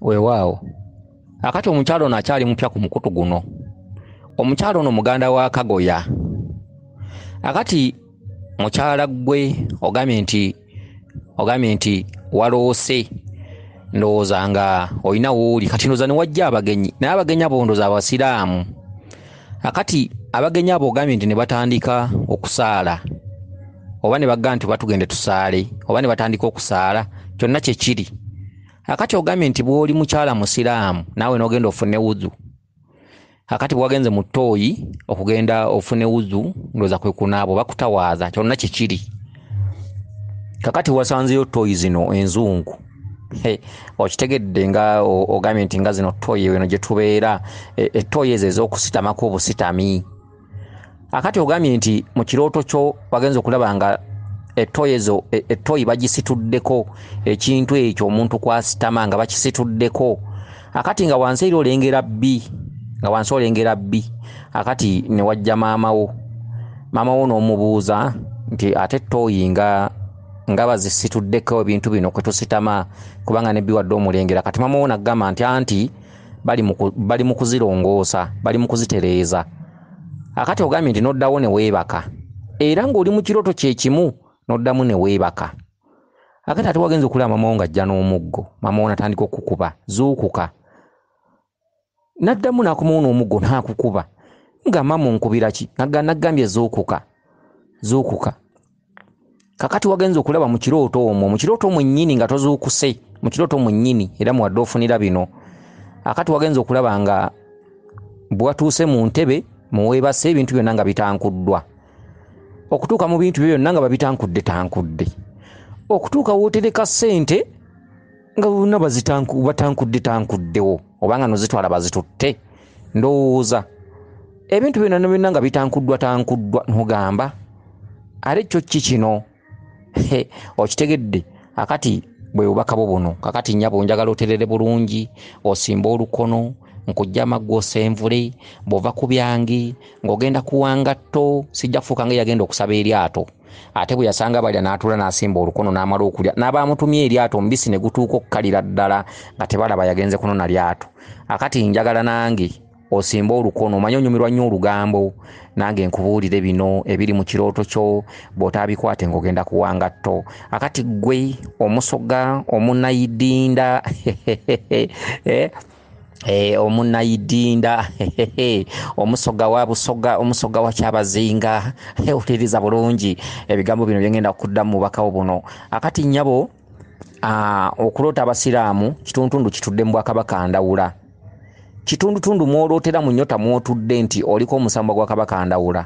Weewaawo akati omukyalo ono akyali mupya ku mukutu guno. Omukyalo ono muganda wa Kagoya. Akati mukyala gwe ogambye nti waloose ndowooza nga olina wooli kati ndowooza ne wajja abagenyi naye abagenyi abo ndowooza Abasiraamu. Akati abagenyi abo ogambye nti ne batandika okusaala oba ne bagamba nti batugende tusaale oba ne batandika okusaala kyonna kye kiri. Akati ogambye nti bw'oli mukyala Musiraamu naawe n'ogenda ofune wuzu. Akati bwagenze mu Ttooyi okugenda ofune wuzu ndowooza kwe kunaaba oba kutawaaza kyonna kye kiri. Kakati wasanzeyo Ttooyi zino enzungu. Okitegedde nga ogambye nti nga zino Ttooyi eno gye tubeera Ttooyi ezo ez'okusitamako obusitami. Akati ogambye nti mu kirooto kyo wagenze okulaba nga Ttooyi bagisituddeko ekintu ekyo omuntu kwasitama nga bakisituddeko. Akati nga wansi eri olengera bbi. Akati ne wajja maamawo n'omubuuza nti ate Ttooyi nga bazisituddeko ebintu bino kwe tusitama kubanga ne bbi wadde omulengera. Kati maamawo n'agamba nti anti bali mu kuzirongoosa, bali mu kuzitereeza. Akati ogambye nti n'oddawo ne weebaka era ng'oli mu kirooto kye kimu n'oddamu ne weebaka. Akati ate wagenze okulaba maamawo ng'ajja n'omuggo. Maamawo n'atandika okukuba zuukuka. N'addamu n'akomawo n'omuggo n'akukuba nga maama onkubira ki? N'agambye zuukuka. Kakati wagenze okulaba mu kirooto omwo nnyini nga tozuukuse mu kirooto omwo nnyini era muwadde ofunira bino. Akati wagenze okulaba nga bwatuuse mu ntebe muweebase ebintu byonna nga bitankuddwa. Okutuuka mu bintu byonna nga babitankudde. Okutuuka wootereka ssente nga bonna batankuddewo oba nga nozitwala bazitutte. Ndowooza ebintu byonna nga bitankuddwa n'ogamba ate kyo ki kino? Okitegedde. Akati bwe bubaka bwo buno. Kakati nnyabo njagala oterere bulungi osimba olukono nkujja amaggo osenvule bw'ova ku byange ng'ogenda kuwanga tto sijja kufuuka nga yagenda okusaba eryato. Ate bwe yasanga balya n'atuula n'asimba olukono n'amala okulya n'abaamutumya eryato omubisi ne gutuuka okukalira ddala nga tebalaba yagenze kunona lyato. Akati njagala nange osimba olukono omanye onyumirwa nnyo olugambo nange nkubuulire bino ebiri mu kirooto kyo bw'otaabikwate ng'ogenda kuwanga tto. Akati ggwe omusoga omunnayidinda omunnayidinda omusoga wa busoga omusoga wa kyabazinga. Utiriza bulungi ebigambo bino byengenda okuddamu mubakawo buno. Akati nnyabo okuloota Abasiraamu kitundu kitudde mu Bwakabaka Ndawula. Kitundu mwolootera mu nnyota mwotudde nti oliko omusambwa gwa Kabaka Ndawula.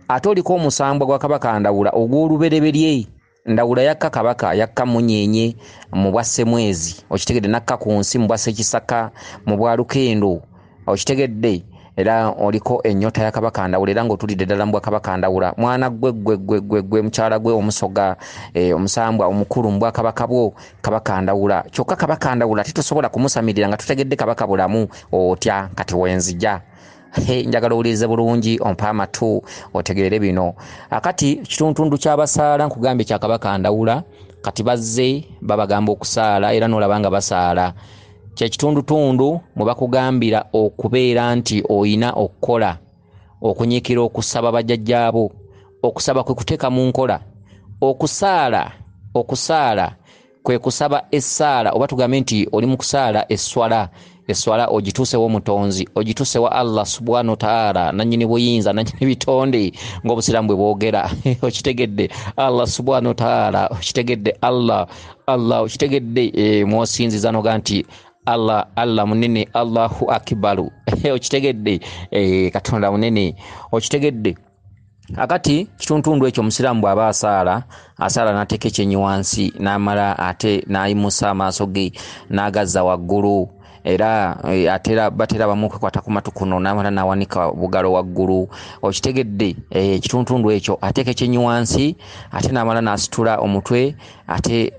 Ate oliko omusambwa gwa Kabaka Ndawula ogw'olubereberye. Ndawula yakka Kabaka yakka Munyenye mu bwa Ssemwezi. Okitegedde nakka ku nsi mu bwa Ssekisaka mu bwa Lukendo. Okitegedde era oliko ennyota ya Kabaka Ndawula era ng'otulidde ddala mu bwa Kabaka Ndawula. Mwana gwe mukyala gwe omusoga omusambwa omukulu mu bwa Kabaka bwo Kabaka Ndawula. Kyokka Kabaka Ndawula titusobola kumusamirira nga tutegedde Kabaka bulamu otya kati wenzija. Njagala owulirize bulungi ompa amatu otegeere bino. Akati kitundu ky'abasaala nkugambye kya Kabaka Ndawula kati bazze babagamba okusaala era n'olaba nga basaala. Kye kitundu mwe bakugambira okubeera nti oyina okukola okunyiikira okusaba bajjajjaabo. Okusaba kwe kuteeka mu nkola. Okusaala kwe kusaba essaala oba tugambe nti oli mu kusaala eswala ogituusewo Mutonzi ogituusewo Allah subhanahu wa ta'ala nannyini buyinza nannyini bitonde ng'Obusiraamu bwe bwogera. Okitegedde Allah subhanahu wa ta'ala. Okitegedde Allah okitegedde mwosinziza noga nti Allah munene Allahu akbaru. Okitegedde Katonda munene. Okitegedde. Akati kitundu ekyo Omusiraamu bw'aba asaala n'ateeka ekyenyi wansi n'amala ate n'ayimusa amaaso ge n'agazza waggulu era batera bamu kwekwata ku matu kuno n'amala n'awanika bugalo waggulu okitegedde ekituntundu ekyo ateeka ekyenyi wansi ate n'amala n'asitula omutwe ate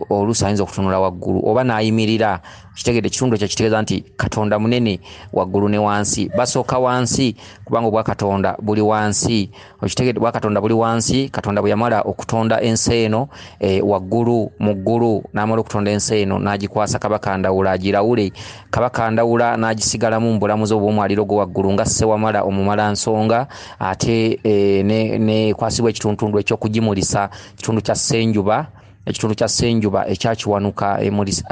oluusi ayinza okutunula waggulu oba n'ayimirira kitegedde ekitundu ekyo kitegeeza nti Katonda munene waggulu ne wansi basooka wansi kubanga obwa Katonda buli wansi okitegedde bwa Katonda buli wansi Katonda bwe yamala okutonda ensi eno waggulu mu ggulu n'amala okutonda ensi eno n'agikwasa Kabaka Ndawula agirawule Kabaka Ndawula n'agisigalamu mu bulamuzi obw'omwaliro gwo waggulu nga Ssewamala omumala nsonga ate ne kwasibwa ekituntundu eky'okugimulisa ekitundu kya Ssenjuba ekitundu kya Ssenjuba ekyakiwanuka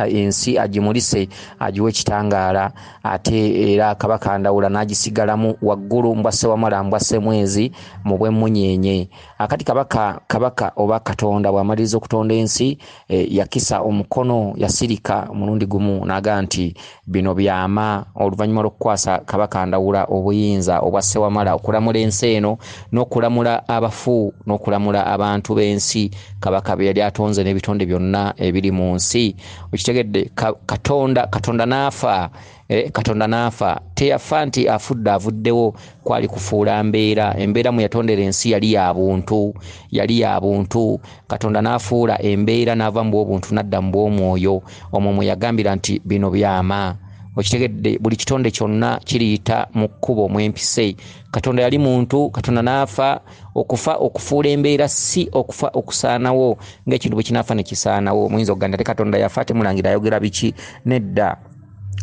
ensi agimulise agiwe ekitangaala ate era Kabaka Ndawula n'agisigalamu waggulu mbwa Ssewamala mbwa Ssemwezi mu bw'emmunyenye akati kabaka oba Katonda bw'amaliriza okutonda ensi yakisa omukono yasirika omulundi gumu n'aga nti bino byama oluvannyuma lw'okukwasa Kabaka Ndawula obuyinza obwa Ssewamala okulamula ensi eno n'okulamula abafu n'okulamula abantu b'ensi Kabaka bye yali atonze n'ebitonde byonna ebiri mu nsi okitegedde Katonda n'afa Katonda n'afa teyafa nti afudde avuddewo kwali kufuula embeera mu yatondera ensi yali ya buntu Katonda n'afuula embeera n'ava mu bw'obuntu n'adda mu bw'omwoyo omwo mwe yagambira nti bino byama okitegedde buli kitonde kyonna kiriyita mu kkubo mwempise Katonda yali muntu Katonda n'afa okufuula embeera si okufa okusaanawo ng'ekintu bwe kinaafa ne kisaanawo muyinza okugamba Katonda yafa temulangira ayogera biki nedda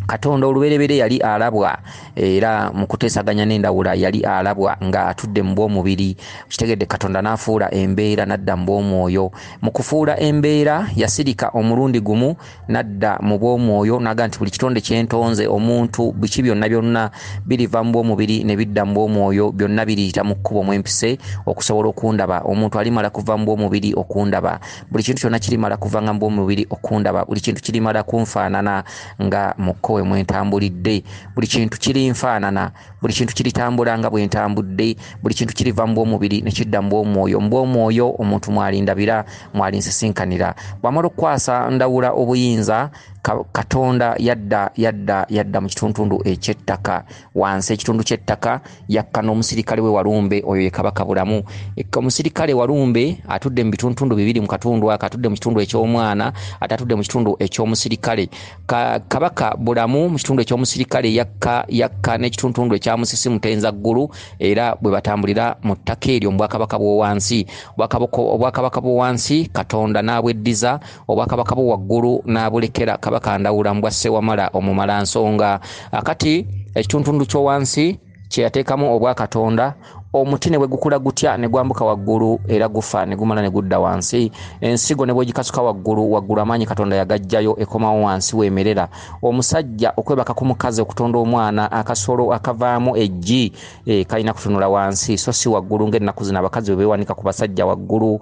Katonda olubereberye yali alabwa era mu kuteesaganya n'Endawula yali alabwa nga atudde mu bw'omubiri kitegedde Katonda n'afuula embeera n'adda mu bw'omwoyo mu kufuula embeera yasirika omulundi gumu n'adda mu bw'omwoyo n'aga nti buli kitonde kyentonze omuntu biki byonna biriva mu bw'omubiri ne bidda mu bw'omwoyo byonna biriyita mu kkubo mwempise okusobola okundaba omuntu alimala kuva mu bw'omubiri okundaba buli kintu kyonna kirimala kuva nga mu bw'omubiri okundaba buli kintu kirimala kunfaanana nga mukko mwentambulidde buli kintu kirinfaanana buli kintu kiritambula nga bwentambudde buli kintu kiriva mu bw'omubiri ne kidda mu bw'omwoyo omuntu mwalindabira mwalinsisinkanira bw'amala okukwasa Ndawula obuyinza Katonda yadda mu kituntundu eky'ettaka wansi ekitundu ky'ettaka yakka n'omusirikale we Walumbe oyo ye Kabaka Bulamu omusirikale Walumbe atudde mu bituntundu bibiri mu katundu aka atudde mu kitundu eky'omwana ate atudde mu kitundu eky'omusirikale Kabaka Bulamu mu kitundu eky'omusirikale yakka n'ekituntundu ekya Musisi Mutenza ggulu era bwe batambulira mu ttaka eryo mu bwakabaka bw'owansi obwakabaka bw'owansi Katonda n'abweddiza obwakabaka bw'owaggulu n'abulekera Kabaka Ndawula mbwa Ssewamala omumala nsonga akati ekituntundu ky'owansi kye yateekamu obwa Katonda omuti ne bwe gukula gutya ne gwambuka waggulu era gufa ne gumala ne gudda wansi ensigo ne bwe gikasuka waggulu amaanyi Katonda yagajjayo ekomawo wansi weemerera omusajja okwebaka ku mukazi okutonda omwana akasolo akavaamu eggi kalina kutunula wansi so si waggulu ng'ennaku zino abakazi bwe beewanika ku basajja waggulu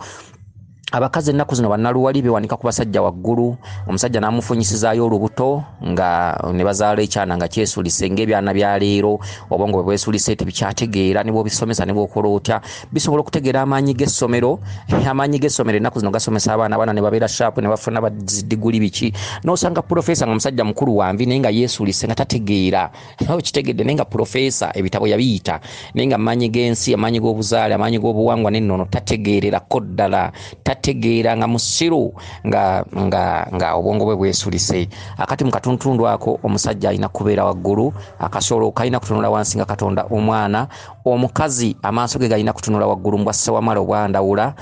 abakazi ennaku zino bannaluwali bewanika ku basajja waggulu omusajja n'amufunyisizaayo olubuto nga ne bazaala ekyana nga kyesulise ng'ebyana bya leero obwongo bwe bwesulise tebikyategeera ne bw'obisomesa ne bw'okola otya bisobola okutegeera amaanyi g'essomero ennaku zino gasomesa abaana ne babeera sharp ne bafuna badiguli biki n'osanga profesa nga omusajja mukulu wanvi naye nga yeesulise nga tategeera kitegedde naye nga profesa ebitabo yabiyita naye nga amaanyi g'ensi amaanyi g'obuzaale amaanyi g'obuwangwa n'ennono tategeererako ddala tegeera nga musiru nga obwongo bwe bwesulise akati mu katuntundu ako omusajja alina kubeera waggulu akasolo kalina kutunula wansi nga Katonda omwana omukazi amaaso ge galina kutunula waggulu mbwa Ssewamala obwa Ndawula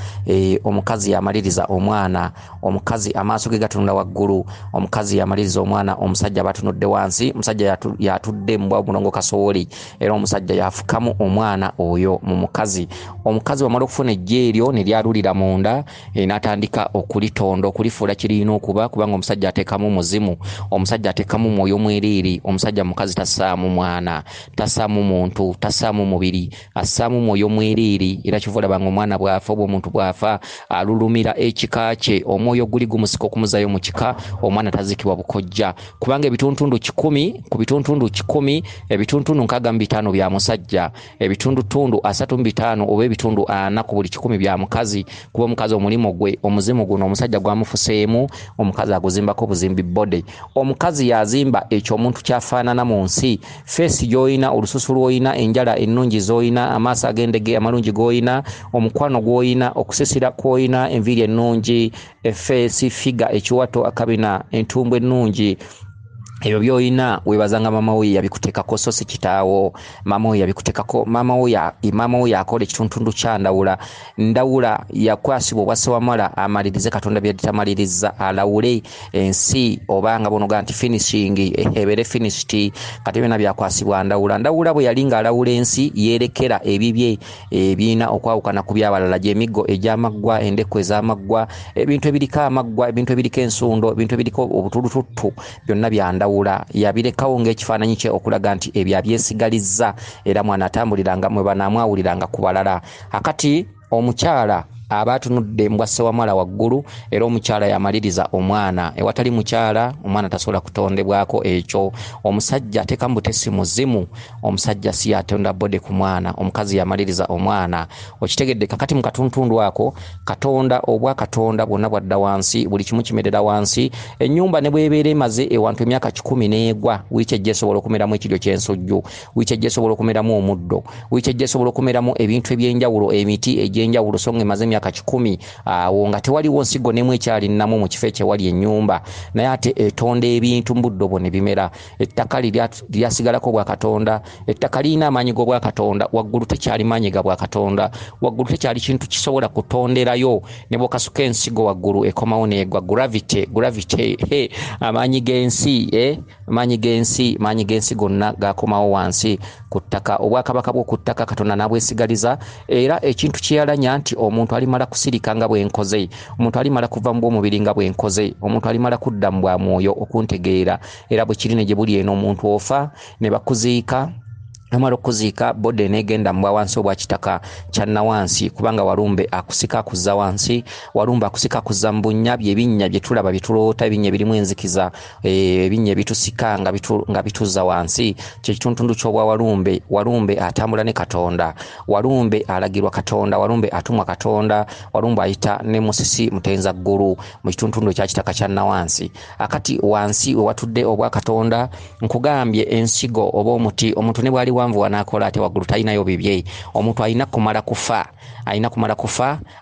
omukazi yamaliriza omwana omukazi amaaso ge gatunula waggulu omukazi yamaliriza omwana omusajja batunudde wansi omusajja yatudde mbwa mulongo kasooli era omusajja yafukamu omwana oyo mu mukazi wamala okufuna ejje eryo ne lyalulira munda n'atandika okulitonda okulifuula kirina okuba kubanga omusajja ateekamu muzimu omusajja ateekamu mwoyo mwerere omusajja mukazi tassaamu mwana tassaamu muntu tassaamu mubiri assaamu mwoyo mwerere era kivolabanga omwana bw'afa oba omuntu bw'afa alulumira ekika kye omwoyo guli gumusika okumuzayo mu kika omwana tazikibwa bukojja kubanga ebituntundu 10 ku bituntundu 10 ebituntundu 65 bya musajja ebitundu 35 oba ebitundu 4 ku buli 10 bya mukazi kuba omukazi omulimu omuzimu gwe omuzimu guno omusajja gwamufuseemu omukazi aguzimbako buzimbi body omukazi yazimba ekyo omuntu kyafaanana mu nsi face gyoyina olususu lwoyina enjala ennungi zoyina amaaso agendege amalungi goyina omukwano gwoyina okusisira kwoyina enviiri ennungi face figure ekiwato akabina entumbu ennungi ebyo byoyina webazanga mama we yabikutekako so si kitaawo mama we yabikutekako mama we akola ekituntundu kya ndawula yakwasibwa obwase wamala amalirize katonda byetamaliriza alawule ensi obanga bonoga nti finishing ebere finished kati byonna byakwasibwa ndawula bwe yalinga alawula ensi yerekera ebibye ebiina okwawukana ku byabalala gy'emiggo egy'amaggwa endeku ez'amaggwa ebintu ebiriko amaggwa ebintu ebiriko ensundo ebintu ebiriko obutulututtu byonna byandawula yabirekawo ng'ekifaananyi kye okulaga nti ebyo abyesigalizza era mwana atambuliranga mwe banaamwawuliranga ku balala akati omukyala aba atunudde mbwasse wamala waggulu era omukyala yamaliriza omwana ewatali mukyala omwana tasobola kutondebwako ekyo omusajja ateeka mu butesi muzimu omusajja si yatonda bode ku mwana omukazi yamaliriza omwana okitegedde kakati mu katuntundu ako katonda obwa katonda bwonna bwadda wansi buli kimu kimerera wansi ennyumba ne bwebeera emaze ewantu emyaka 10 n'egwa wiiki ejja esobola okumeramu ekiryo ky'ensujju wiiki ejja esobola okumeramu omuddo wiiki ejja esobola okumeramu ebintu eby'enjawulo emiti egy'enjawulo so ng'emaze emyaka 10 awo nga tewaliwo nsigo n'emu ekyali nnamu mu kifo ekyewali ennyumba naye ate etonda ebintu mu buddo bwo ne bimera ettaka lyasigalako bwa katonda ettaka lirina amaanyi g'obwa katonda waggulu tekyali maanyi ga bwa katonda waggulu tekyali kintu kisobola kutonderayo ne bw'okasuka ensigo waggulu ekomawo n'egwa gravity amaanyi g'ensi gonna gakomawo wansi ku ttaka obwakabaka bw'oku ttaka katonda n'abwesigaliza era ekintu kyeyalanya nti omuntu alimala kusirika nga bwenkoze omuntu alimala kuva mu bw'omubiri nga bwenkoze omuntu alimala kudda mu bwa mwoyo okuntegeera era bwe kiri ne gye buli eno omuntu ofa ne bakuziika amala okuziika bode negenda mbwa wansi obwa kitaka kyanna wansi kubanga walumbe akusika akuzza wansi walumbe akusika akuzza mu bunnya byebinnya byetulaba byetulota ebinya birimu enzikiza ebinya bitusika nga bituzza wansi kyekituntundu ky'obwa walumbe atambula ne katonda walumbe alagirwa katonda walumbe atumwa katonda walumbe ayita ne musisi mutenza ggulu mu kituntundu kya kitaka kyanna wansi akati wansi we watudde obwa katonda nkugambye ensigo oba omuti omuntu ne bwali wanvu wanakola ate waggulu talinayo bibye omuntu alina kumala kufa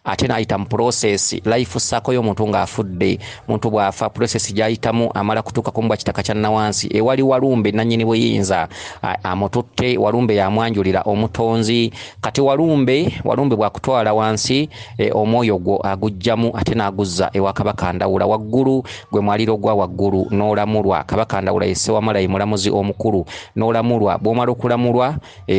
ate n'ayita mu process life cycle y'omuntu ng'afudde muntu bw'afa process gy'ayitamu amala kutuuka ku mbwa kitaka kya nawansi ewali walumbe nannyini buyinza amututte walumbe yamwanjulira omutonzi kati walumbe bw'akutwala wansi omwoyo gwo agujjamu ate n'aguzza ewa kabaka ndawula waggulu gwe mwaliro gwa waggulu n'olamulwa kabaka ndawula yesse wamala mulamuzi omukulu n'olamulwa bw'omala okulamulwa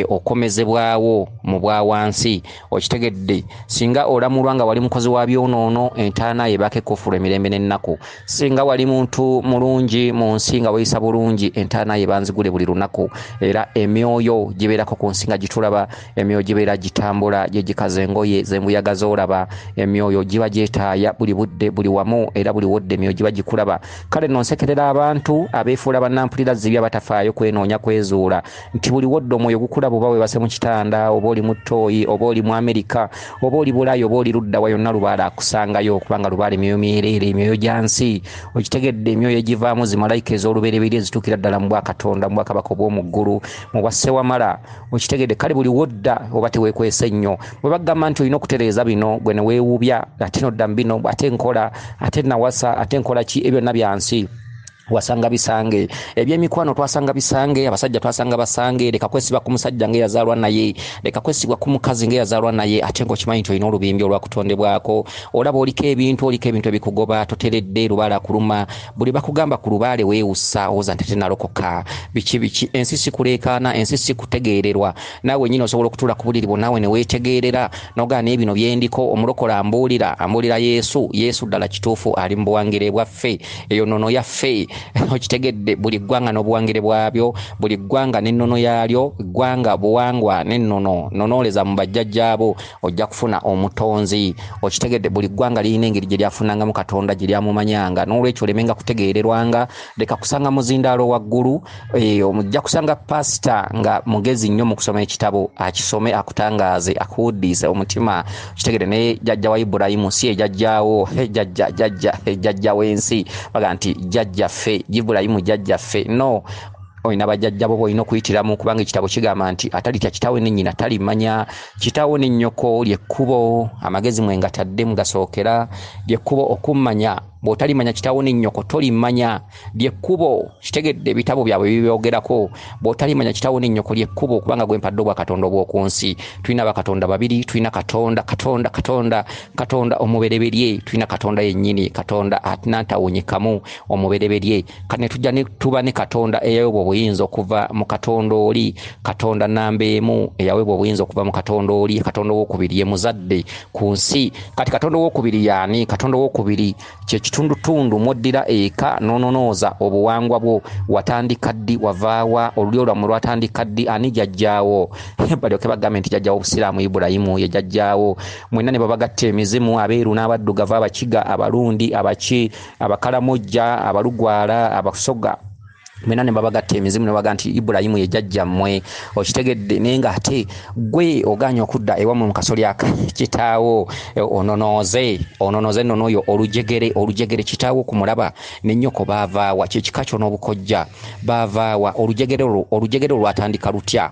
okomezebwawo mu bwa wansi okitegedde singa olamulwa nga wali mukozi wa byonoono entaana yebake kufula emirembe n'ennaku singa wali muntu mulungi mu nsi nga weyisa bulungi entaana yebanzigule buli lunaku era emyoyo gibeerako ku nsi nga gitulaba emyoyo gibeera gitambula gye gikaza engoye zembuyaga zoolaba emyoyo giba gyetaaya buli budde buli wamu era buli wodde emyoyo giba gikulaba kale nonsekerera abantu abeefuula bannampulira zibya batafaayo kwenoonya kwezuula nti buli wodde omwoyo gukulaba oba webase mu kitanda oba oli mu Ttooyi oba oli mu Amerika oba oli Bulaaya oba oli ludda wa yonna lubaala akusangayo kubanga lubaala emyoyo myereere emyoyo gya nsi okitegedde emyoyo egivaamu zimalayika ez'olubereberye ezituukira ddala mu bwa katonda mu bwakabaka obw'omu ggulu mu bwa Ssewamala okitegedde kale buli wodda oba teweekwese nnyo bwe bagamba nti olina okutereeza bino gwe ne weewubya ate nodda mu bino ate nkola ate nawasa ate nkola ki ebyo byonna bya nsi wasanga bisange ebyemikwano twasanga bisange abasajja twasanga basange leka kwesiba ku musajja ngeyazaalwa naye leka kwesibwa ku mukazi ngeyazaalwa naye ate ng'okimanyi nti olina olubimbi olwakutondebwako olaba oliko ebintu ebikugoba toteredde lubaala kuluma buli bakugamba ku lubaale weewussa owoza nti tenalokoka biki ensi sikuleekaana ensi sikutegeererwa naawe nyini osobola okutuula ku buliri bwonnaawe ne weetegeerera nogaana ebino byendiko omulokola ambuulira Yesu ddala kituufu ali mu buwangire bwaffe eyo nono yaffe okitegedde buli ggwanga n'obuwangire bwabyo buli ggwanga n'ennono yaalyo ggwanga buwangwa n'ennono nonooleza mu bajjajjaabo ojja kufuna omutonzi okitegedde buli ggwanga lirina engeri gye lyafunangamu Katonda gye lyamumanyanga n'olwekyo lemenga kutegeererwanga leka kusanga muzindaalo waggulu ojja kusanga pasita nga mugezi nnyo mu kusoma ekitabo akisome akutangaaze akuwuddiise omutima kitegedde ne jjajja wa Ibulayimu si ejjajjaawo jjajja w'ensi baga nti jjajjaffe Ibulayimu jjajjaffe no oyina bajjajjabo boyina okuyitiramu kubanga ekitabo kigamba nti atalitya kitaawe ne nnyina talimanya kitaawo ne nnyoko lyekkubo amagezi mwe ngatadde mugasookera lyekkubo okummanya bw'otalimanya kitaawo ne nnyoko tolimanya lyekkubo kitegedde ebitabo byabwe bibyogerako bw'otalimanya kitaawo ne nnyoko lyekkubo kubanga gwe mpadde obwa Katonda obw'oku nsi tulina bakatonda babiri tulina Katonda omubereberye tulina Katonda yennyini Katonda atinantawonyekamu omubereberye kane tujja ne tuba ne Katonda eyaweebwa obuyinza okuva mu Katonda oli Katonda namba emu eyaweebwa obuyinza okuva mu Katonda oli Katonda ow'okubiri ye muzadde ku nsi kati Katonda ow'okubiri yaani Katonda ow'okubiri kitundutundu moddira eka nononooza obuwangwa bwo watandika ddi wavaawa olulyo lwammwe lwatandika ddi ani jjajjaawo balyoke bagambe nti jjajjaawo Obusiraamu Ibulayimu ye jjajjaawo mwenna ne babagatta emizimu abeeru n'abaddugavu abakiga abalundi abaki abakalamojja abalugwala abasoga mena ne babagatta emizimu ne baga nti Ibulayimu ye jjajjammwe okitegedde naye nga ate gwe oganya okudda ewammwe mu kasolya kitaawo ononooze nnono oyo olujegere kitaawo kumulaba ne nnyoko baavaawa kyekika kyo n'obukojja baavaawa olujegere olwatandika lutya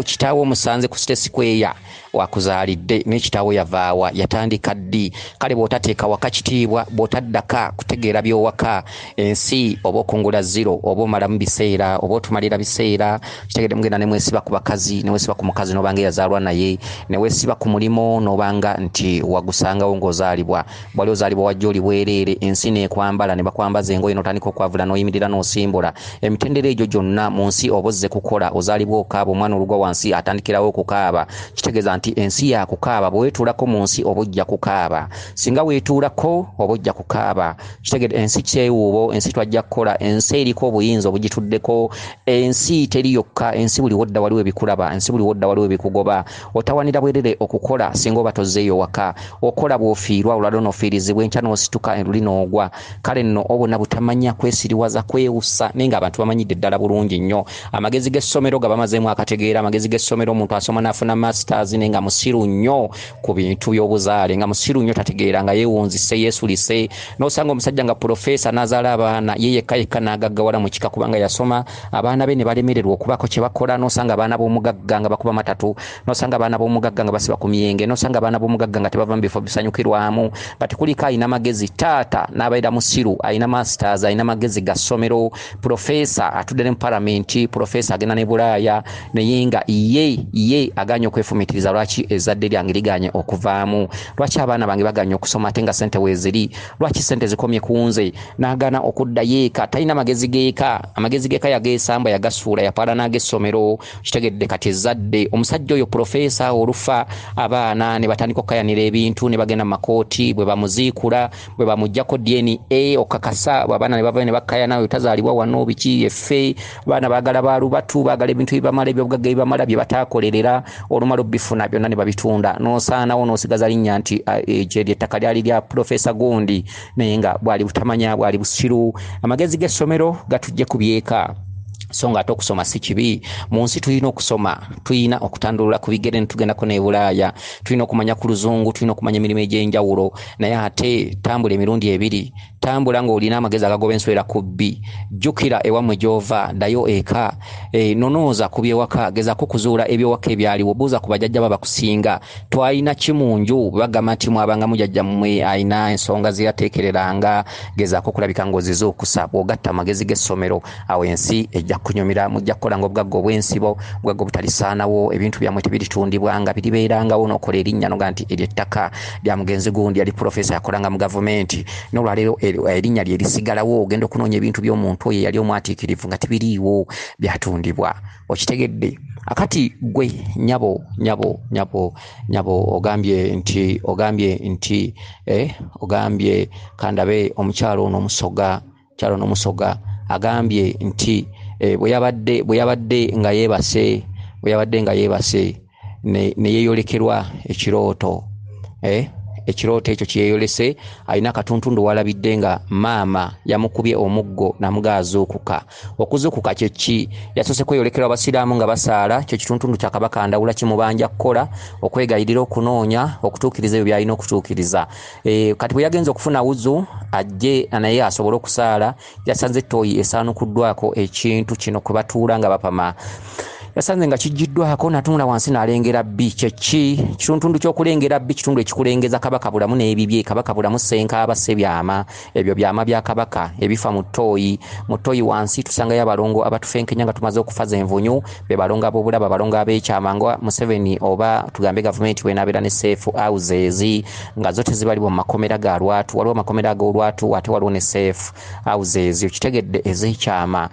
kitaawo musanze ku State Square wakuzaalidde n'ekitaawo yavaawa yatandika ddi kale bw'otateeka waka kitiibwa bw'otaddaka kutegeera by'owaka ensi oba okungula zero oba omalamu biseera oba otumalira biseera kitegedde mugenda ne mwesiba ku bakazi ne wesiba ku mukazi n'obanga yazaalwa naye ne wesiba ku mulimo n'obanga nti wagusangawo ng'ozaalibwa bwali ozaalibwa wajja oli bwereere ensi neekwambala ne bakwambaza engoye n'otandika okwavula n'oyimirira n'osimbula emitendera egyo gyonna mu nsi oba ozze kukola ozaalibwa okaaba omwana olugwa wansi atandikirawo okukaaba kitegeeza nti ensi yakukaaba bwewetuulako mu nsi oba ojja kukaaba singa weetuulako oba ojja kukaaba kitegedde ensi kyewuubo ensi twajja kukola ensi eriko obuyinza obugituddeko ensi teri yokka ensi buli wodda waliwo ebikulaba ensi buli wodda waliwo ebikugoba otawanira bwerere okukola singa oba tozzeeyo waka okola bw'ofiirwa olwaliro n'ofiirizibwa enkya n'osituka enluli n'ogwa kale nno obona butamanya kwesiriwaza kwewussa naye ng'abantu bamanyidde ddala bulungi nnyo amagezi g'essomero gabamazeemu akategeera amagezi g'essomero omuntu asoma n'afuna masters naye nga musiru nnyo ku bintu by'obuzaale nga musiru nnyo tategeera nga yeewunzise yeesulise n'osanga omusajja nga profesa n'azaala abaana ye yekka n'agaggawala mu kika kubanga yasoma abaana be ne balemererwa okubaako kye bakola n'osanga abaana b'omugagga nga bakuba matatu n'osanga abaana b'omugagga nga basiba ku myenge n'osanga abaana b'omugagga nga tebava mu bifo bisanyukirwamu kati kuliko alina magezi taata n'abeera musiru alina masters alina magezi ga ssomero profesa atudde ne mu palamenti profesa agenda ne Bulaaya naye nga ye aganya okwefumitiriza lwaki ezadde lyange liganye okuvaamu lwaki abaana bange baganya okusoma ate nga ssente weeziri lwaki ssente zikomye ku nze n'agaana okuddayo eka talina magezi geeka amagezi geeka yageesamba yagasuula yapaala n'ag'essomero kitegedde kati ezadde omusajja oyo profesa olufa abaana ne batandika okukayanira ebintu ne bagenda mu makooti bwe bamuziikula bwe bamuggyako DNA okakasa abaana ne bava ne bakayana oyo tazaalibwa wano biki effe abaana baagala baalubatu baagala ebintu ebibamala ebyobugagga ebibamala bye bataakolerera olumala obbifuna byonna ne babitunda n'osaanawo n'osigaza linnya nti ekyo ettaka lyali lya profesa gundi naye nga bwali butamanya bwali busiru amagezi g'essomero gatujje ku byeka so nga ate okusoma si kibi mu nsi tulina okusoma tulina okutandulula ku bigere ne tugendako ne Bulaaya tulina okumanya ku luzungu tulina okumanya emirimu egy'enjawulo naye ate tambula emirundi ebiri tambula ng'olina amagezi agagoba enswera ku bbi jjukira ewammwe gy'ova ddayo eka nonooza ku byewaka gezaako kuzuula ebyewaka ebyaliwo buuza ku bajjajja babakusinga twalina ki mu nju bagamba nti mwabanga mujjajja mmwe alina ensonga ze yateekereranga gezaako okulabika ng'ozize okusa bw'ogatta amagezi g'essomero awo ensi ejja kunyumira mujja kukola ng'obugagga obw'ensibo obugagga obutalisaanawo ebintu byammwe tebiritundibwa nga biribeerangawo n'okola erinnya noga nti ery'ettaka lya mugenzi gundi yali profesa yakolanga mu gavumenti n'olwaleero erinnya lye lisigalawo ogenda okunoonya ebintu by'omuntu oyo yali omwatiikirivu nga tibiriiwo byatundibwa okitegedde akati gwe nyabo ogambye nti kandabe omukyalo ono omusoga Kyalo n'Omusoga agambye nti bwe yabadde nga yeebase ne yeeyolekerwa ekirooto ekirooto ekyo kyeyolese alina akatuntundu walabidde nga maama yamukubye omuggo namugaazuukuka. Okuzuukuka kyeki yasoose kweyolekera abasiraamu nga basaala, kyo kituntundu kya Kabaka Ndawula kimubanja kukola okwegayirira okunoonya okutuukiriza ebyo byalina okutuukiriza. Kati bwe yagenza okufuna wuzu ajje naye asobole okusaala, yasanze Ttooyi esaanukuddwako ekintu kino kwe batuula nga bapama. Yasanze nga kijjiddwako natunula wansi n'alengera bbi. Kyeki kituntundu ky'okulengera bbi, kitundu ekikulengeza Kabaka bulamu n'ebibye. Kabaka bulamu ssenkaaba byama, ebyo byama bya Kabaka ebifa mu Ttooyi. Mu Ttooyi wansi tusangayo abalongo abatufenkenya nga tumaze okufaza envunyu, be balongo ab'obulaba, balongo ab'ekyama nga Museveni oba tugambe gavumenti w'enaabeera ne safe houses nga zo tezibaliwo mu makomera ga Lwatu. Waliwo amakomera ag'Olwatu ate waliwo ne safe houses. Okitegedde ez'ekyama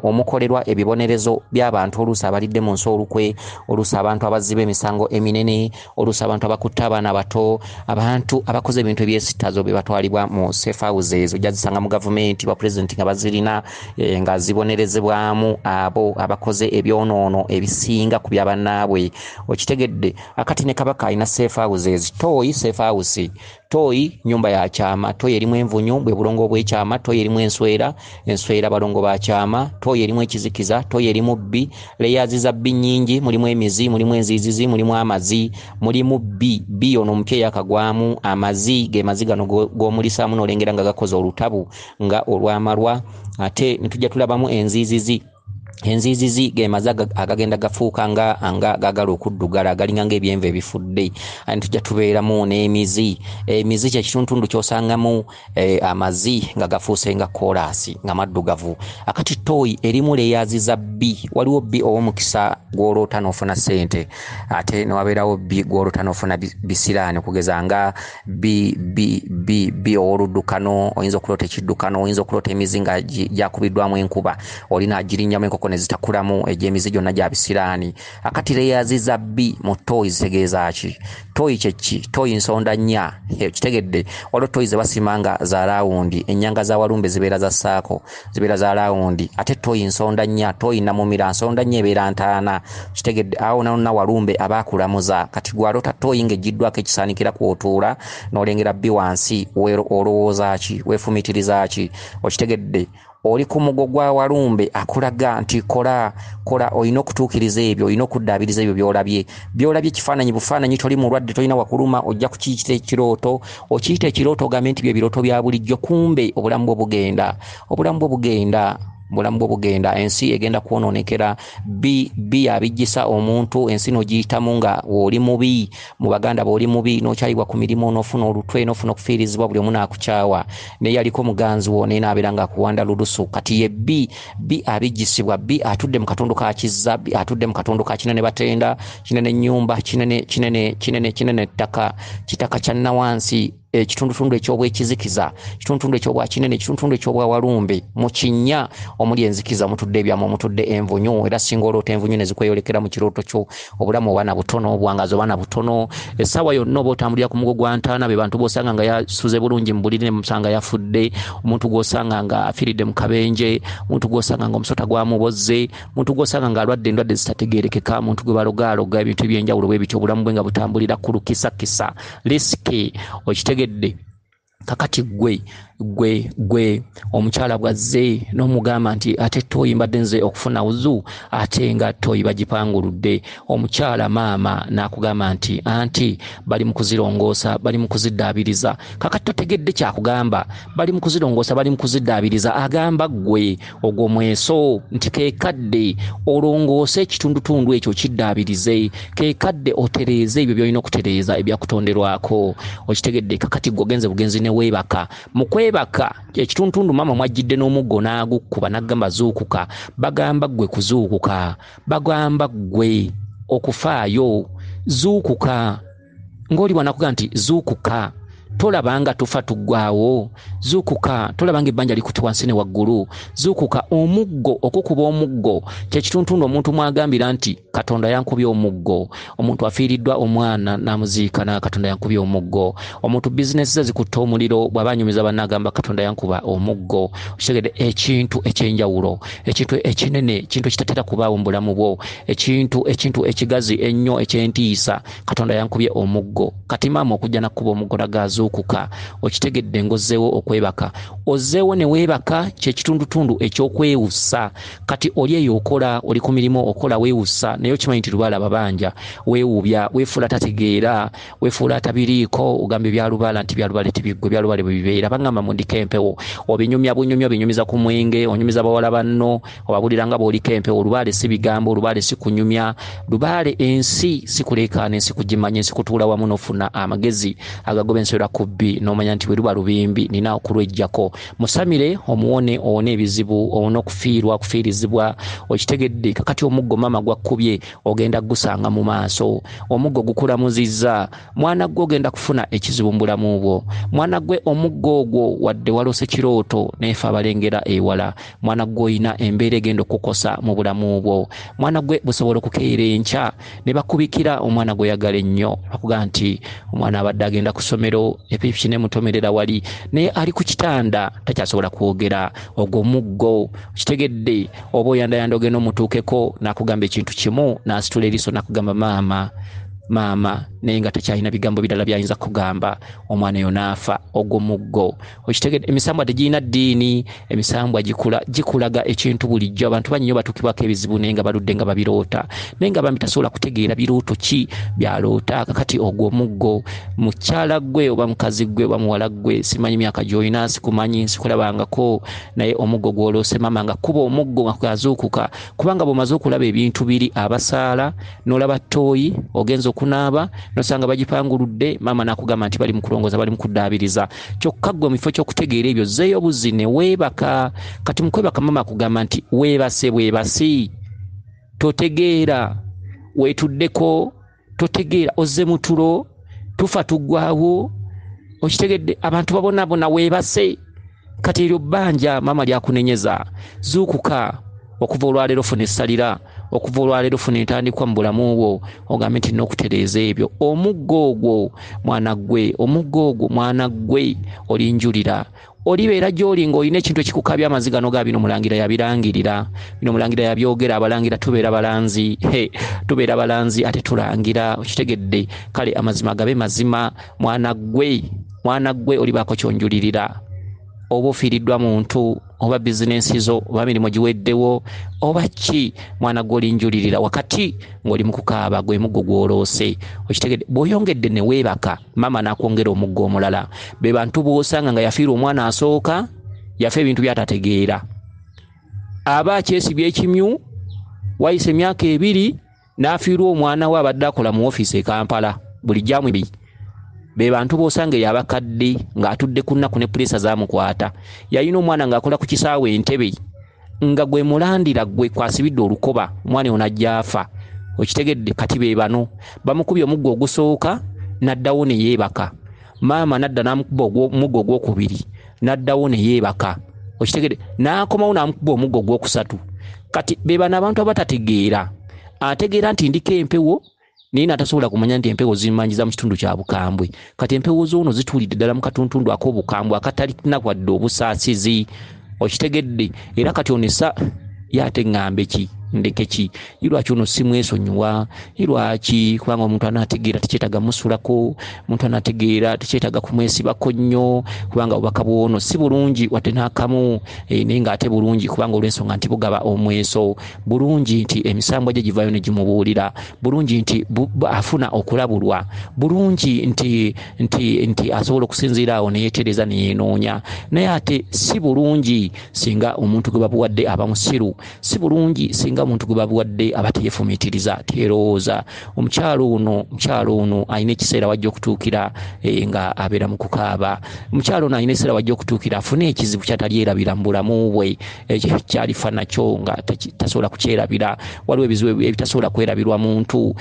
omukolerwa ebibonerezo by'abantu oluusi abalidde mu nsi olukwe, oluusi abantu abaziba emisango eminene, oluusi abantu abakutta abaana bato, abantu abakoze ebintu ebyesittazo be batwalibwa mu safe houses. Ojja zisanga mu gavumenti ba pulezidenti nga bazirina nga zibonerezebwamu abo abakoze ebyonoono ebisinga ku byabannaabwe. Okitegedde akati ne Kabaka alina safe houses. Ttooyi safe house, Ttooyi nyumba ya kyama, Ttooyi erimu envunyu bwe bulongo bw'ekyama, Ttooyi erimu enswera balongo ba kyama, Ttooyi erimu ekizikiza, Ttooyi erimu bbi, layers za bbi nnyingi, mulimu emizi, mulimu enzizizi, mulimu amazi, mulimu bbi ono omupya yakagwamu. Amazi ge mazi gano g'omulisaamu n'olengera nga gakoze olutabu nga olwamalwa. Ate netujja tulabamu enzizizi ge mazi agagenda gafuuka nga gagala okuddugala galinga ng'ebyenvu ebifudde. Ate tujja tubeeramu n'emizi. Emizi kye kituntundu ky'osangamu amazi nga gafuuse nga koolaasi nga maddugavu. Akati Ttooyi erimu layers za bbi. Waliwo bbi ow'omukisa gw'oloota n'ofuna ssente, ate ne wabeerawo bbi gw'oloota n'ofuna bisiraani, okugeza nga bbi ow'oluddukano. Oyinza okuloota ekiddukano, oyinza okuloota emizi nga gyakubiddwamu enkuba, olina agirinyamu enkoko ne zitakulamu, egy'emizi gyonna gya bisiraani. Akati layers za bbi mu Ttooyi zitegeeza ki? Ttooyi kyeki? Ttooyi nsonda nnya. Kitegedde waliwo Ttooyi ze basima nga za laawundi, ennyanga za Walumbe zibeera za ssaako, zibeera za laawundi. Ate Ttooyi nsonda nnya, Ttooyi Namumira nsonda nnya ebeera ntaana. Kitegedde awo nonna Walumbe abaakulamuza. Kati gwaloota Ttooyi ng'ejjiddwako ekisaanikira kw'otuula n'olengera bbi wansi, olowooza ki? Weefumitiriza ki? Okitegedde oli ku mugo gwa Walumbe akulaga nti kola olina okutuukiriza ebyo, olina okuddaabiriza ebyo byolabye kifaananyi bufaananyi. Toli mulwadde, tolina wakuluma, ojja kukiyita ekirooto. Okiyita ekirooto ogambe nti bye birooto bya bulijjo, kumbe obulamu bwe bugenda, ensi egenda kwonoonekera. Bbi abijjisa omuntu, ensi n'ogiyitamu nga oli mubi, mu baganda b'oli mubi, n'okyayibwa ku mirimu, n'ofuna olutwe, n'ofuna okufiirizibwa, buli omu n'akukyawa. Naye yaliko muganzi wo naye n'abeera nga akuwanda lulusu. Kati ye bbi abijjisibwa, bbi atudde mu katundu ka kizza, bbi atudde mu katundu ka kinene batenda, kinene nnyumba, kinene ttaka, kitaka kya nnawansi, ekitundutundu eky'obwekizikiza, ekitundutundu eky'obwa kinene, ekitundutundu eky'obwa Walumbe. Mu kinnya omuli enzikiza mutudde ebyamu, mutudde envunyu, era singa oloota envunyu ne zikweyolekera mu kirooto kyo, obulamu obwana butono, obwangazi obwana butono. Essaawa yonna oba otambulira ku mugo gwa ntaana, be bantu b'osanga nga yasuze bulungi mu buliri ne musanga yafudde, omuntu gw'osanga nga afiiridde mu kabenje, omuntu gw'osanga nga omusota gwamubozze, omuntu gw'osanga nga alwadde endwadde zitategeerekeka, omuntu gwe balogaloga, ebintu eby'enjawulo bwe bityo, obulamu bwe nga butambulira ku lukisakisa, risiki. Okitegedde kakati gwe omukyala bwazze n'omugamba nti ate Ttooyi mbadde nze okufuna wuzu, ate nga Ttooyi bagipanguludde. Omukyala maama n'akugamba nti anti bali mu kuzirongoosa, bali mu kuziddaabiriza. Kakati totegedde kyakugamba, bali mu kuzirongoosa, bali mu kuziddaabiriza. Agamba gwe ogwo mweso nti keekadde olongoose ekitundutundu ekyo kiddaabirize, keekadde otereeze ebyo by'olina okutereeza ebyakutonderwako. Okitegedde kakati gwe bugenzi ne weebaka. Mu kwebaka ekitundutundu maama mwajjidde n'omuggo n'agukkuba n'agamba zuukuka. Bagamba gwe kuzuukuka, bagamba gwe okufaayo, zuukuka. Ng'oli bw'anakugamba nti zuukuka, tolabanga tufa tuggwaawo. Zuukuka, tolabanga ebbanja likutte wansi ne waggulu. Zuukuka, omuggo, okukuba omuggo kyekituntundu omuntu mwagambira nti Katonda yankubye omuggo. Omuntu afiiriddwa omwana n'amuziika na Katonda yankubye omuggo. Omuntu bizinesi ze zikutte omuliro bw'aba anyumiza banne agamba Katonda yankuba omuggo. Okitegedde ekintu ekyenjawulo, ekintu ekinene, ekintu ekitatera kubaawo mu bulamu bwo, ekintu ekigazi ennyo ekyentiisa, Katonda yankubye omuggo. Kati maama okujja nakkuba omuggo nagazuukuka. Okitegedde ngozzeewo okwebaka. Ozzeewo ne weebaka kyekitundutundu ekyokwewussa. Kati oli eyo okola, oli ku mirimu okola weewussa, naye okimanyi nti lubaala babanja, weewubya, weefuula tategeera, weefuula atabiriiko, ogamba ebyalubala nti byalubale tibiggwe, byalubale bwe bibeera. Bangamba mundika empewo, obinyumya bunyumya, obinyumiza ku mwenge, onyumiza bawala banno, obabulira nga bw'oliko empewo. Lubaale si bigambo, lubaale si kunyumya, lubaale ensi si kuleekaana, ensi kugimanya, ensi kutuula wamu n'ofuna amagezi agagoba ensowera ku bbi, n'omanya nti bwe luba lubimbi nina okulwejjako. Musamire omuwone, owone ebizibu, owone okufiirizibwa. Okitegedde kakati omuggo mama gwakkubye ogenda gusanga mu maaso. Omuggo gukulamuzizza, mwana gwe ogenda kufuna ekizibu mu bulamu bwo. Mwana gwe omuggo ogwo wadde walose kirooto neefe abalengera ewala, mwana gwe oyina embeera egenda okukosa mu bulamu bwo. Mwana gwe busobola okukeera enkya ne bakubikira omwana gwe oyagala ennyo, bakugaa nti omwana abadde agenda ku ssomero, epipiki ne mutomerera wali, naye ali ku kitanda takyasobola kwogera. Ogwo muggo. Kitegedde oba oyandayanda ogenda omutuukeko n'akugamba ekintu kimu n'asitula eriiso n'akugamba maama, naye nga takyalina bigambo birala byayinza kugamba, omwana eyo n'afa. Ogwo muggo. Okitegedde emisambwa tegirina ddiini, emisambwa gikulaga ekintu bulijjo. Abantu banyinyo batuukibwako ebizibu naye nga baludde nga babiroota, naye nga bambi tasobola kutegeera birooto ki byaloota. Kakati ogwo muggo. Mukyala gwe oba mukazi gwe oba muwala gwe, simanyi myaka gy'olina, sikumanyi, sikulabangako, naye omuggo gw'oloose mama nga kuba omuggo nga gazuukuka, kubanga bw'omaze okulaba ebintu biri, abasaala n'olaba Ttooyi, ogenza okunaaba nosanga bagipanguludde, maama n'akugamba nti bali mu kulongooza, bali mu kuddaabiriza. Kyokka ggwe mu kifo ky'okutegeera ebyo zzeeyo buzzi ne weebaka. Kati mu kwebaka maama akugamba nti weebase bwebasi, totegeera, weetuddeko, totegeera, ozze mu tulo, tufa tuggwaawo. Okitegedde abantu babonabona weebase. Kati eryo bbanja maama lyakunenyeza. Zuukuka. Okuva olwaleero funa essalira, okuva olwaleero funa entandikwa mu bulamu bwo, ogambe nti n'okutereeza ebyo. Omuggo ogwo mwana gwe, omuggo ogwo mwana gwe olinjulira. Olibeera gy'oli ng'olina ekintu ekikukabya amaziga no gaabino Omulangira yabirangirira. Bino Omulangira yabyogera, abalangira tubeera balanzi, tubeera balanzi ate tulangira. Okitegedde, kale amazima gabe mazima. Mwana gwe olibaako kyonjulirira. Oba ofiiriddwa muntu, oba bizinensi zo, oba mirimu giweddewo, oba ki, mwana gwe olinjulirira wakati ng'oli mu kukaaba, gwe muggo gw'oloose. Okitegedde, bw'oyongedde ne weebaka, maama n'akwongera omuggo omulala. Be bantu bw'osanga nga yafiira omwana asooka, yafa ebintu by'atategeera. Aba akyesibya ekimyu, wayise emyaka 2 n'afiirwa omwana we abadde akola mu ofiisi e Kampala, buli jamu bi. Be bantu bosanga yabakadde ng'atudde ku nnaku ne pulesa zaamukwata. Yalina omwana ng'akola ku kisaawe Entebbe, nga gwe mulandira gwe kwasibidde olukoba, omwana ono ajja afa. Okitegedde, kati be bano bamukubye omuggo ogusooka n'addawo ne yeebaka. Maama n'adda n'amukuba omuggo ogwokubiri n'addawo ne yeebaka. Okitegedde, n'akomawo n'amukuba omuggo ogwokusatu. Kati be bano abantu abatategeera. Ategeera nti ndiko empewo, naye n'atasobola kumanya nti empewo zimanyiza mu kitundu kya bukambwe. Kati empewo z'ono zituulidde ddala mu katuntundu ak'obukambwe akatalina kwadde obusaasizi. Okitegedde, era kati onesa yate ŋŋambe ki, ndeke ki, lwaki ono simwesonyiwa, lwaki? Kubanga omuntu anategeera tekyetaaga musulako, omuntu anategeera tekyetaaga kumwesibako nnyo, kubanga obubaka bw'ono si bulungi wadde n'akamu, naye ng'ate bulungi kubanga olw'ensonga nti bugaba omweso, bulungi nti emisambwa gye givaayo ne gimubuulira, bulungi nti afuna okulabulwa, bulungi nti asobola okusinziira awo ne yeetereza ne yeenoonya. Naye ate si bulungi singa omuntu gwe babuwadde aba musiru, si bulungi singa singa omuntu gwe babuwadde aba teyefumiitiriza terowooza omukyalo ono alina ekiseera wajja okutuukira nga abeera mu kukaaba. Omukyalo ono alina ekiseera wajja okutuukira afune ekizibu kyatalyerabira mu bulamu bwe kyalifa nakyo nga tasobola kukyerabira. Waliwo ebizibu ebitasobola kwerabirwa muntu.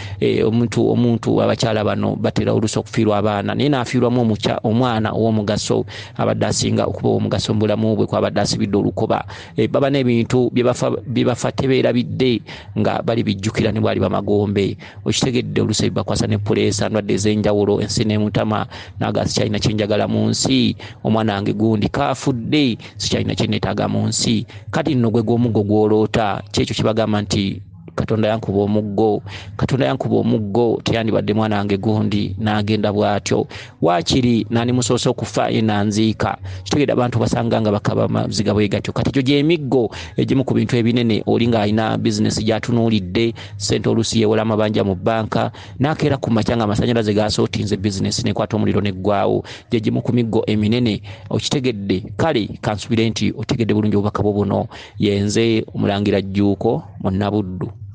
Omuntu abakyala bano batera oluusi okufiirwa abaana naye naafiirwamu omwana ow'omugaso abadde asinga okuba ow'omugaso mu bulamu bwe kwabadde asibidde olukoba. Baba n'ebintu bye bafa tebeerabidde nga bali bijjukira ne bwali bamagombe. Okitegedde oluusi bakwasa ne puleesa ndwadde ez'enjawulo ensi n'emutama naga sikyalina kyenjagala mu nsi. Omwana wange gundi kaafudde sikyalina kyenneetaaga mu nsi. Kati nno gwe gw'omuggo gw'oloota kyekyo kibagamba nti Katonda yankuba omuggo teyandibadde mwana wange gundi n'agenda bw'atyo. Waakiri nani musoose okufa enanziika. Kitegedde abantu basanga nga bakaba maziga bwe gatyo. Kati gyo gy'emiggo egimu ku bintu ebinene oli ng'alina bizinesi gy'atunuulidde ssente oluusi yeewola amabanja mu bbanka n'akeera ku makya nga amasannyalaze gaasootinze bizinesi n'ekwata omuliro n'eggwawo. Gye gimu ku miggo eminene. Okitegedde kale kansubire nti otegedde bulungi obubaka bwo buno. Yenze Omulangira Jjuuko Munnabuddu.